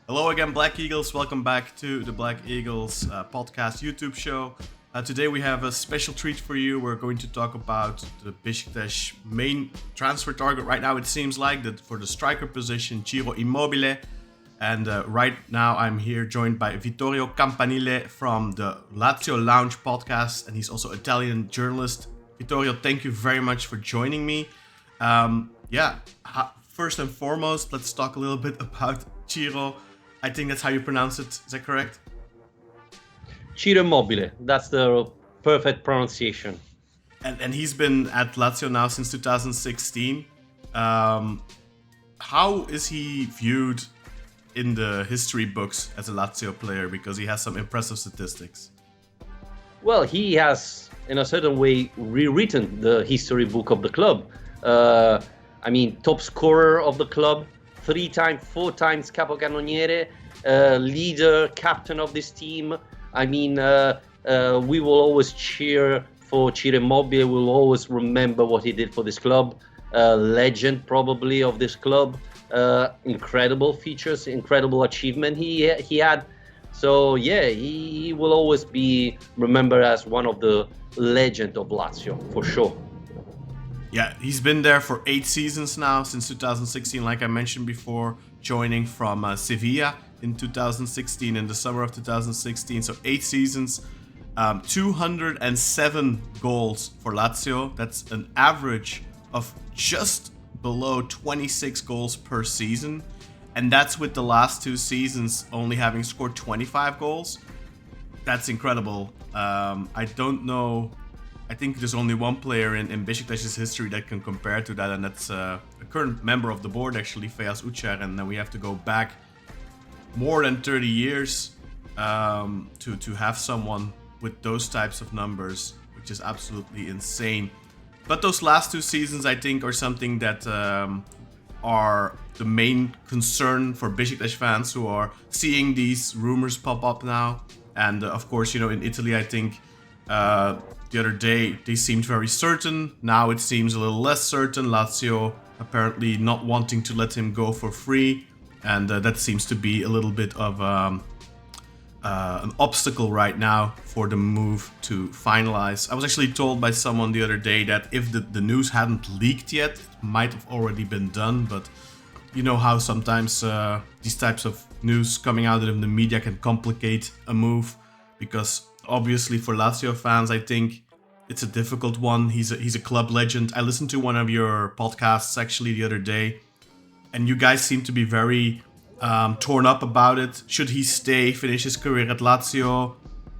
Hello again, Black Eagles. Welcome back to the Black Eagles podcast YouTube show. Today we have a special treat for you. We're going to talk about the Beşiktaş main transfer target right now. It seems like that for the striker position, Ciro Immobile. And right now I'm here joined by Vittorio Campanile from the Lazio Lounge podcast, and he's also Italian journalist. Vittorio, thank you very much for joining me. First and foremost, let's talk a little bit about Ciro. I think that's how you pronounce it. Is that correct? Ciro Immobile. That's the perfect pronunciation. And he's been at Lazio now since 2016. How is he viewed in the history books as a Lazio player? Because he has some impressive statistics. Well, he has, in a certain way, rewritten the history book of the club. Top scorer of the club, 4 times capocannoniere, leader, captain of this team. We will always cheer for Ciro Immobile. We'll always remember what he did for this club. Legend, probably, of this club. Incredible features, incredible achievement he had. So, he will always be remembered as one of the legend of Lazio, for sure. Yeah, he's been there for 8 seasons now, since 2016, like I mentioned before, joining from Sevilla in 2016, in the summer of 2016. So 8 seasons, 207 goals for Lazio. That's an average of just below 26 goals per season. And that's with the last 2 seasons only having scored 25 goals. That's incredible. I don't know. I think there's only one player in Beşiktaş's history that can compare to that, and that's a current member of the board, actually, Feyyaz Uçar. And then we have to go back more than 30 years to have someone with those types of numbers, which is absolutely insane. But those last 2 seasons, I think, are something that are the main concern for Beşiktaş fans who are seeing these rumors pop up now. And of course, in Italy, I think the other day they seemed very certain. Now it seems a little less certain. Lazio apparently not wanting to let him go for free, and that seems to be a little bit of an obstacle right now for the move to finalize. I was actually told by someone the other day that if the news hadn't leaked yet, it might have already been done. But you know how sometimes these types of news coming out in the media can complicate a move, because obviously for Lazio fans, I think it's a difficult one. He's a club legend. I listened to one of your podcasts actually the other day, and you guys seem to be very torn up about it. Should he stay, finish his career at Lazio,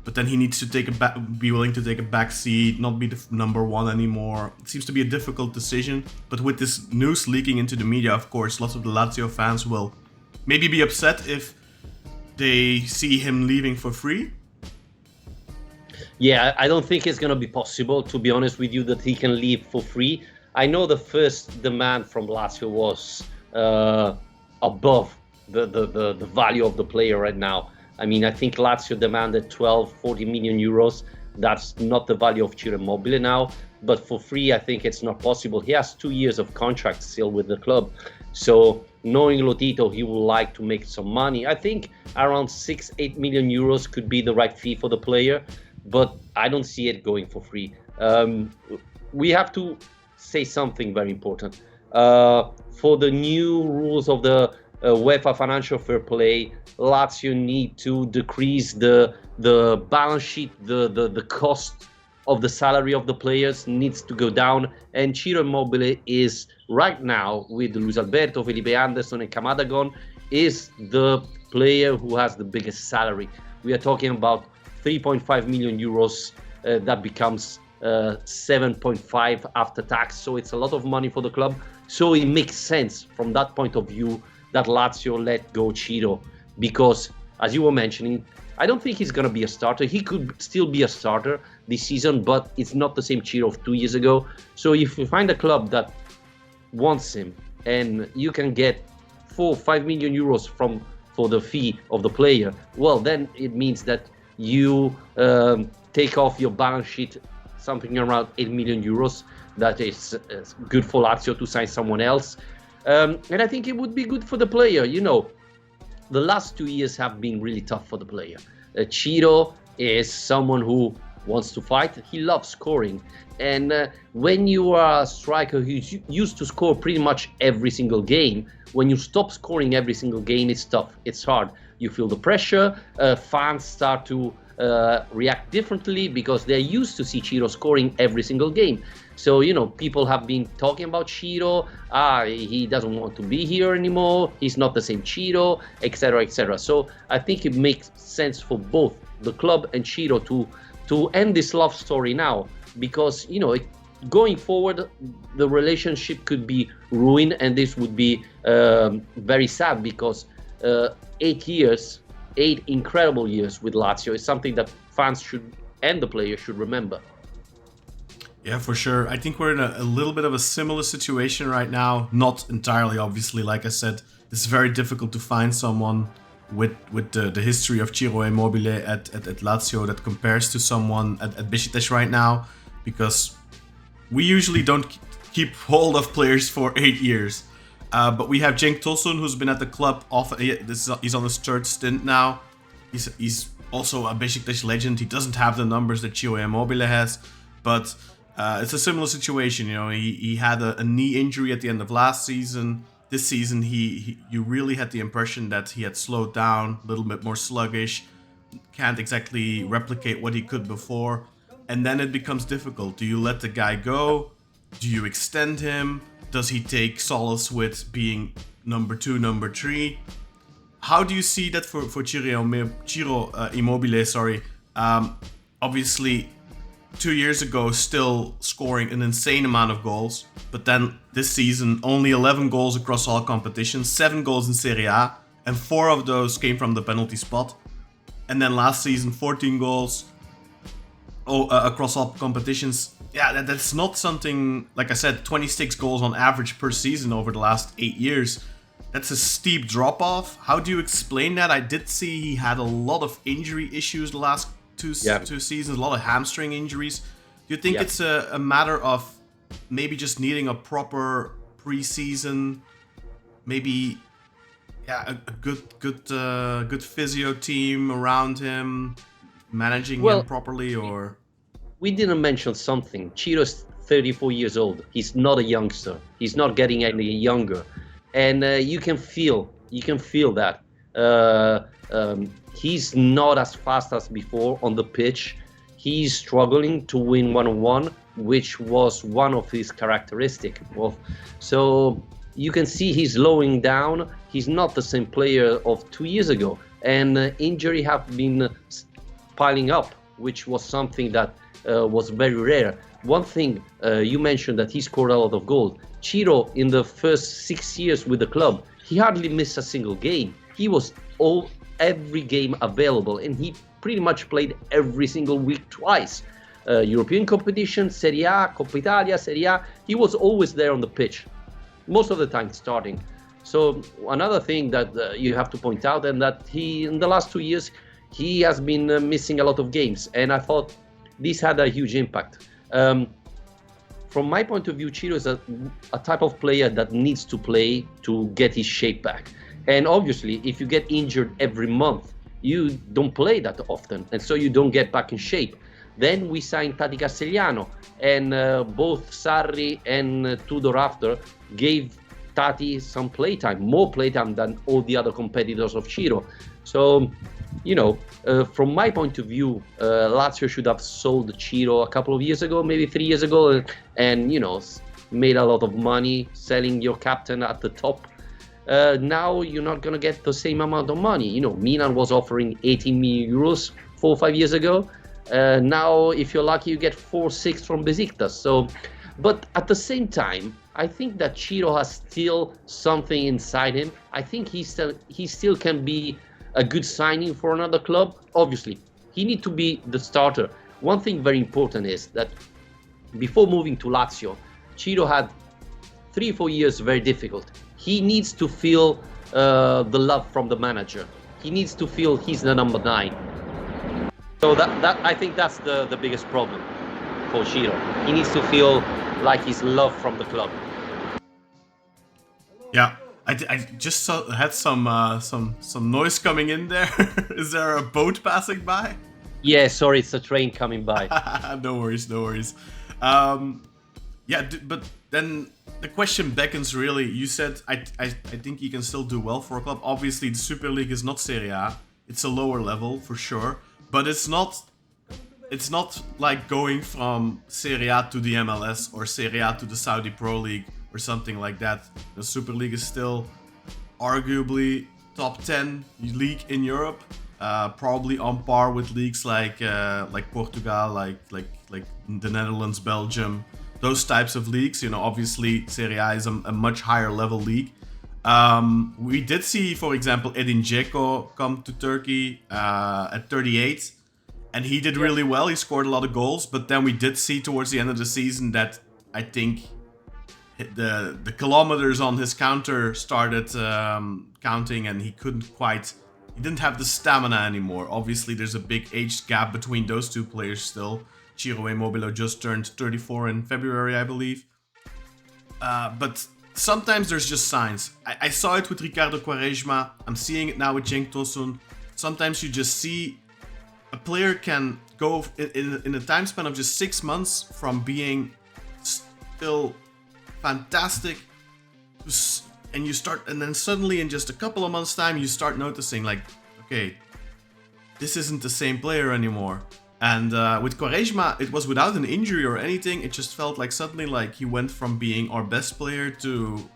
but then he needs to be willing to take a back seat, not be the number one anymore? It seems to be a difficult decision. But with this news leaking into the media, of course, lots of the Lazio fans will maybe be upset if they see him leaving for free. Yeah, I don't think it's going to be possible, to be honest with you, that he can leave for free. I know the first demand from Lazio was above the value of the player right now. I think Lazio demanded 40 million euros. That's not the value of Ciro Immobile now. But for free, I think it's not possible. He has 2 years of contract still with the club. So knowing Lotito, he would like to make some money. I think around 6-8 million euros could be the right fee for the player. But I don't see it going for free. We have to say something very important. For the new rules of the UEFA Financial Fair Play, Lazio need to decrease the balance sheet, the cost of the salary of the players needs to go down. And Ciro Immobile is right now, with Luis Alberto, Felipe Anderson, and Kamadagon, is the player who has the biggest salary. We are talking about 3.5 million euros. That becomes 7.5 after tax. So it's a lot of money for the club. So it makes sense from that point of view that Lazio let go Ciro, because, as you were mentioning, I don't think he's going to be a starter. He could still be a starter this season, but it's not the same Ciro of 2 years ago. So if you find a club that wants him and you can get 4-5 million euros for the fee of the player, well, then it means that you take off your balance sheet something around 8 million euros. That is good for Lazio to sign someone else. And I think it would be good for the player. the last 2 years have been really tough for the player. Ciro is someone who wants to fight. He loves scoring. And when you are a striker who's used to score pretty much every single game, when you stop scoring every single game, it's tough. It's hard. You feel the pressure. Fans start to react differently because they're used to see Ciro scoring every single game. So, people have been talking about Ciro. He doesn't want to be here anymore. He's not the same Ciro, etc., etc. So I think it makes sense for both the club and Ciro to end this love story now, because going forward the relationship could be ruined, and this would be very sad, because 8 incredible years with Lazio is something that fans should and the players should remember. Yeah, for sure. I think we're in a little bit of a similar situation right now. Not entirely, obviously. Like I said, it's very difficult to find someone with the history of Ciro Immobile at Lazio that compares to someone at Beşiktaş right now, because we usually don't keep hold of players for 8 years. But we have Cenk Tosun, who's been at the club he's on his third stint now. He's also a Beşiktaş legend. He doesn't have the numbers that Ciro Immobile has, but it's a similar situation. He had a knee injury at the end of last season. This season, you really had the impression that he had slowed down, a little bit more sluggish, can't exactly replicate what he could before. And then it becomes difficult. Do you let the guy go? Do you extend him? Does he take solace with being number 2, number 3? How do you see that for Ciro Immobile? Obviously, 2 years ago, still scoring an insane amount of goals. But then this season, only 11 goals across all competitions, 7 goals in Serie A, and 4 of those came from the penalty spot. And then last season, 14 goals across all competitions. Yeah, that's not something, like I said, 26 goals on average per season over the last 8 years. That's a steep drop-off. How do you explain that? I did see he had a lot of injury issues the last two seasons, a lot of hamstring injuries. Do you think it's a matter of maybe just needing a proper preseason, maybe a good physio team around him, managing him properly, or? We didn't mention something. Ciro's 34 years old. He's not a youngster. He's not getting any younger, and you can feel that. He's not as fast as before on the pitch. He's struggling to win one-on-one, which was one of his characteristics. So you can see he's slowing down. He's not the same player of 2 years ago, and injury have been piling up, which was something that was very rare. One thing you mentioned, that he scored a lot of goals. Ciro, in the first 6 years with the club, he hardly missed a single game. He was every game available, and he pretty much played every single week twice. European competition, Serie A, Coppa Italia, Serie A, he was always there on the pitch, most of the time starting. So another thing that you have to point out, and that he, in the last 2 years, he has been missing a lot of games, and I thought this had a huge impact. From my point of view, Ciro is a type of player that needs to play to get his shape back. And obviously, if you get injured every month, you don't play that often, and so you don't get back in shape. Then we signed Tati Castigliano, and both Sarri and Tudor after gave Tati some playtime, more playtime than all the other competitors of Ciro. So, from my point of view, Lazio should have sold Ciro a couple of years ago, maybe 3 years ago, and made a lot of money selling your captain at the top. Now you're not going to get the same amount of money. Milan was offering 18 million euros 4 or 5 years ago. Now, if you're lucky, you get 4-6 from Beşiktaş. So, but at the same time, I think that Ciro has still something inside him. I think he still can be a good signing for another club. Obviously, he needs to be the starter. One thing very important is that before moving to Lazio, Ciro had 3-4 years very difficult. He needs to feel the love from the manager. He needs to feel he's the number 9. So that I think that's the biggest problem for Ciro. He needs to feel like he's loved from the club. Yeah, I just had some noise coming in there. Is there a boat passing by? Yeah, sorry, it's a train coming by. No worries, no worries. But then the question beckons really. You said I think he can still do well for a club. Obviously, the Super League is not Serie A. It's a lower level for sure, but it's not like going from Serie A to the MLS or Serie A to the Saudi Pro League or something like that. The Super League is still arguably top 10 league in Europe, probably on par with leagues like Portugal, like the Netherlands, Belgium, those types of leagues. You know, obviously Serie A is a much higher level league. We did see, for example, Edin Dzeko come to Turkey at 38. And he did really well. He scored a lot of goals. But then we did see towards the end of the season that I think the kilometers on his counter started counting, and he didn't have the stamina anymore. Obviously, there's a big age gap between those two players still. Ciro Immobile just turned 34 in February, I believe. But sometimes there's just signs. I saw it with Ricardo Quaresma. I'm seeing it now with Cenk Tosun. Sometimes you just see a player can go in a time span of just 6 months from being still fantastic, and then suddenly in just a couple of months' time you start noticing like, okay, this isn't the same player anymore. And with Quaresma, it was without an injury or anything. It just felt like suddenly like he went from being our best player to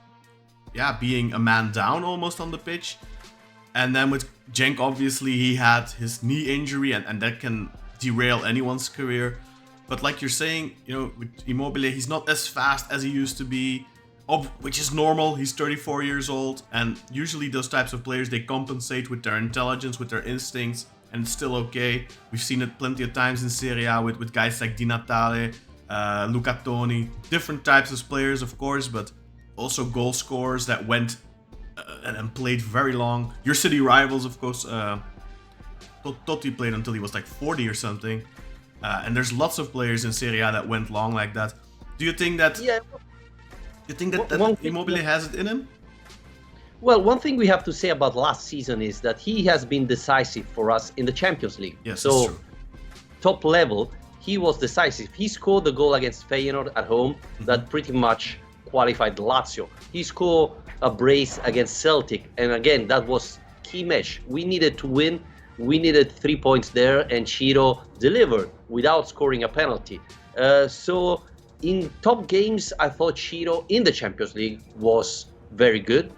being a man down almost on the pitch. And then with Cenk, obviously, he had his knee injury, and that can derail anyone's career. But like you're saying, you know, with Immobile, he's not as fast as he used to be, which is normal. He's 34 years old, and usually those types of players, they compensate with their intelligence, with their instincts, and it's still okay. We've seen it plenty of times in Serie A with guys like Di Natale, Luca Toni, different types of players, of course, but also goal scorers that went and played very long. Your city rivals, of course. Totti played until he was like 40 or something. And there's lots of players in Serie A that went long like that. Do you think that? Yeah. You think that Immobile has it in him? Well, one thing we have to say about last season is that he has been decisive for us in the Champions League. Yes, so that's true. Top level, he was decisive. He scored the goal against Feyenoord at home that pretty much qualified Lazio. He scored a brace against Celtic, and again, that was key match. We needed to win. We needed 3 points there, and Ciro delivered without scoring a penalty. So in top games, I thought Ciro in the Champions League was very good.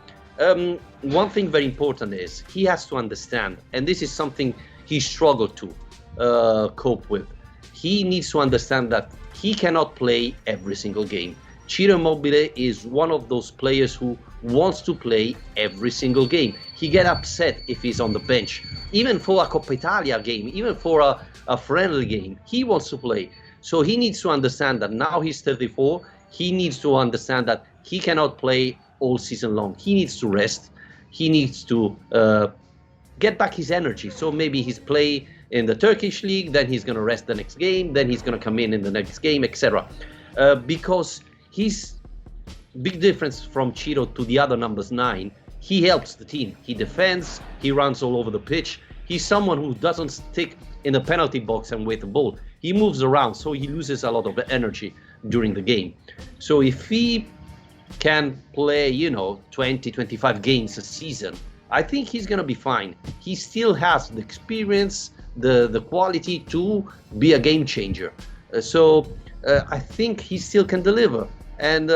One thing very important is he has to understand, and this is something he struggled to cope with. He needs to understand that he cannot play every single game. Ciro Immobile is one of those players who wants to play every single game. He gets upset if he's on the bench. Even for a Coppa Italia game, even for a friendly game, he wants to play. So he needs to understand that now he's 34. He needs to understand that he cannot play all season long. He needs to rest. He needs to get back his energy. So maybe he's play in the Turkish league, then he's going to rest the next game, then he's going to come in the next game, etc. Because he's big difference from Ciro to the other numbers 9. He helps the team. He defends. He runs all over the pitch. He's someone who doesn't stick in the penalty box and wait the ball. He moves around, so he loses a lot of energy during the game. So if he can play, 20, 25 games a season, I think he's going to be fine. He still has the experience, the quality to be a game changer. So I think he still can deliver. And,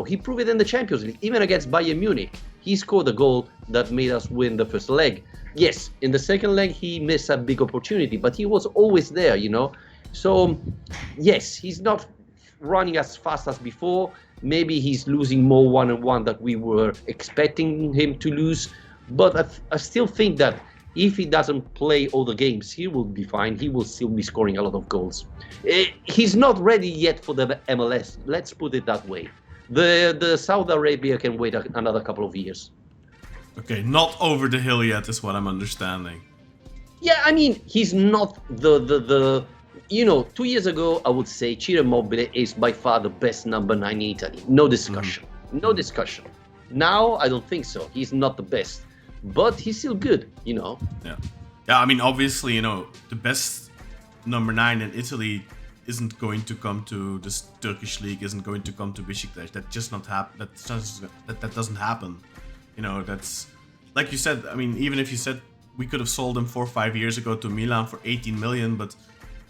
he proved it in the Champions League. Even against Bayern Munich, he scored a goal that made us win the first leg. Yes, in the second leg, he missed a big opportunity, but he was always there, So, yes, he's not running as fast as before. Maybe he's losing more one-on-one that we were expecting him to lose. But I still think that if he doesn't play all the games, he will be fine. He will still be scoring a lot of goals. He's not ready yet for the MLS. Let's put it that way. The Saudi Arabia can wait another couple of years. Okay, not over the hill yet is what I'm understanding. Yeah, I mean, he's not the 2 years ago, I would say Ciro Immobile is by far the best number 9 in Italy. No discussion. No discussion. Now, I don't think so. He's not the best, but he's still good, you know. Yeah. Yeah, I mean, obviously, the best number 9 in Italy isn't going to come to this Turkish league, isn't going to come to Beşiktaş. That just not happen. That doesn't happen. That's like you said. I mean, even if you said we could have sold him 4 or 5 years ago to Milan for 18 million, but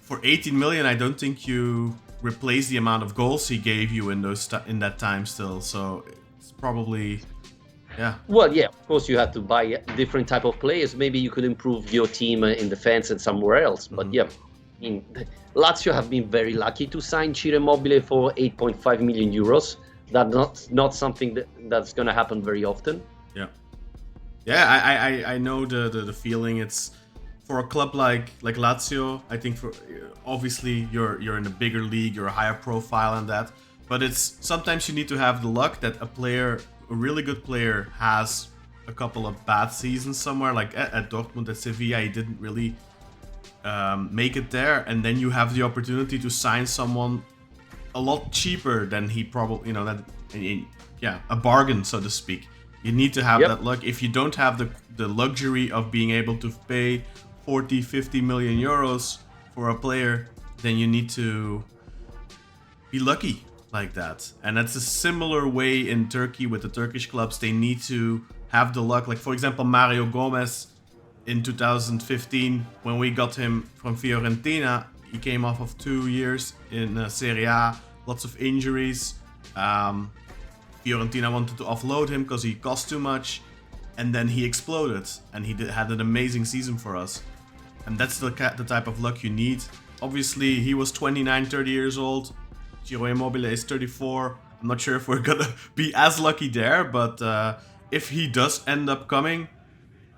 for 18 million, I don't think you replace the amount of goals he gave you in that time still. So it's probably, yeah. Well, yeah, of course you have to buy different type of players. Maybe you could improve your team in defense and somewhere else. But yeah, I mean, Lazio have been very lucky to sign Ciro Immobile for 8.5 million euros. That's not something that's going to happen very often. Yeah. Yeah, I know the feeling. It's for a club like Lazio. I think for obviously you're in a bigger league, you're a higher profile and that. But it's sometimes you need to have the luck that a really good player, has a couple of bad seasons somewhere. Like at Dortmund, at Sevilla, he didn't really make it there, and then you have the opportunity to sign someone a lot cheaper than he probably, a bargain, so to speak. You need to have that luck. If you don't have the luxury of being able to pay 40-50 million euros for a player, then you need to be lucky like that. And that's a similar way in Turkey with the Turkish clubs. They need to have the luck. Like, for example, Mario Gomez in 2015, when we got him from Fiorentina, he came off of 2 years in Serie A, lots of injuries. Fiorentina wanted to offload him because he cost too much, and then he exploded, and he had an amazing season for us. And that's the type of luck you need. Obviously, he was 29, 30 years old. Ciro Immobile is 34. I'm not sure if we're gonna be as lucky there, but if he does end up coming,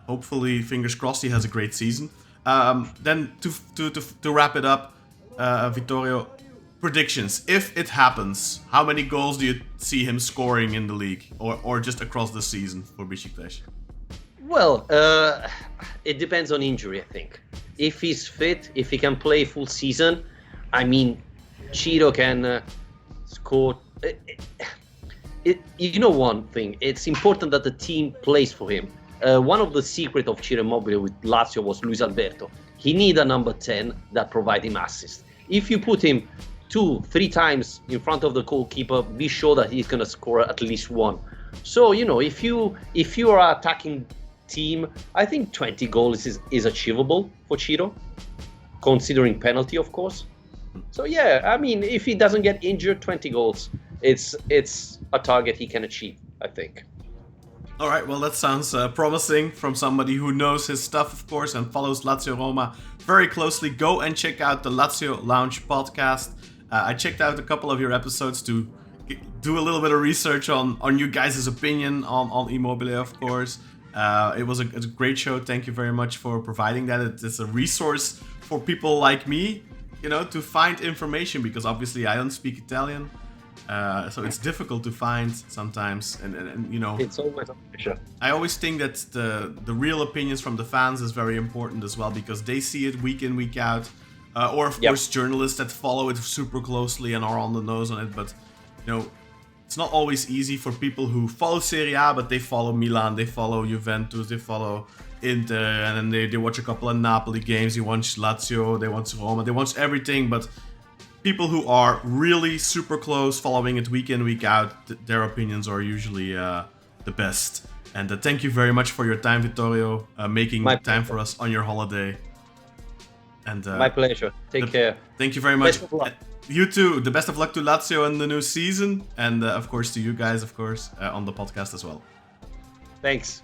hopefully, fingers crossed, he has a great season. Then to wrap it up, Vittorio, predictions. If it happens, how many goals do you see him scoring in the league, or just across the season for Beşiktaş? Well, it depends on injury, I think. If he's fit, if he can play full season, I mean, Ciro can score. You know one thing, it's important that the team plays for him. One of the secrets of Ciro Immobile with Lazio was Luis Alberto. He needs a number 10 that provides him assists. If you put him 2-3 times in front of the goalkeeper, be sure that he's going to score at least one. So, if you are an attacking team, I think 20 goals is achievable for Ciro, considering penalty, of course. So yeah, I mean, if he doesn't get injured, 20 goals, it's a target he can achieve, I think. All right, well, that sounds promising from somebody who knows his stuff, of course, and follows Lazio Roma very closely. Go and check out the Lazio Lounge podcast. I checked out a couple of your episodes to do a little bit of research on you guys' opinion on Immobile, of course. It was a great show. Thank you very much for providing that. It's a resource for people like me, to find information, because obviously I don't speak Italian. So it's difficult to find sometimes, and it's always a pleasure. I always think that the real opinions from the fans is very important as well, because they see it week in, week out, or of course journalists that follow it super closely and are on the nose on it. But it's not always easy for people who follow Serie A, but they follow Milan, they follow Juventus, they follow Inter, and then they watch a couple of Napoli games, they watch Lazio, they watch Roma, they watch everything. But people who are really super close, following it week in, week out, their opinions are usually the best. And thank you very much for your time, Vittorio, making time for us on your holiday. And my pleasure. Take care. Thank you very much. Best of luck. You too. The best of luck to Lazio in the new season, and of course to you guys, of course, on the podcast as well. Thanks.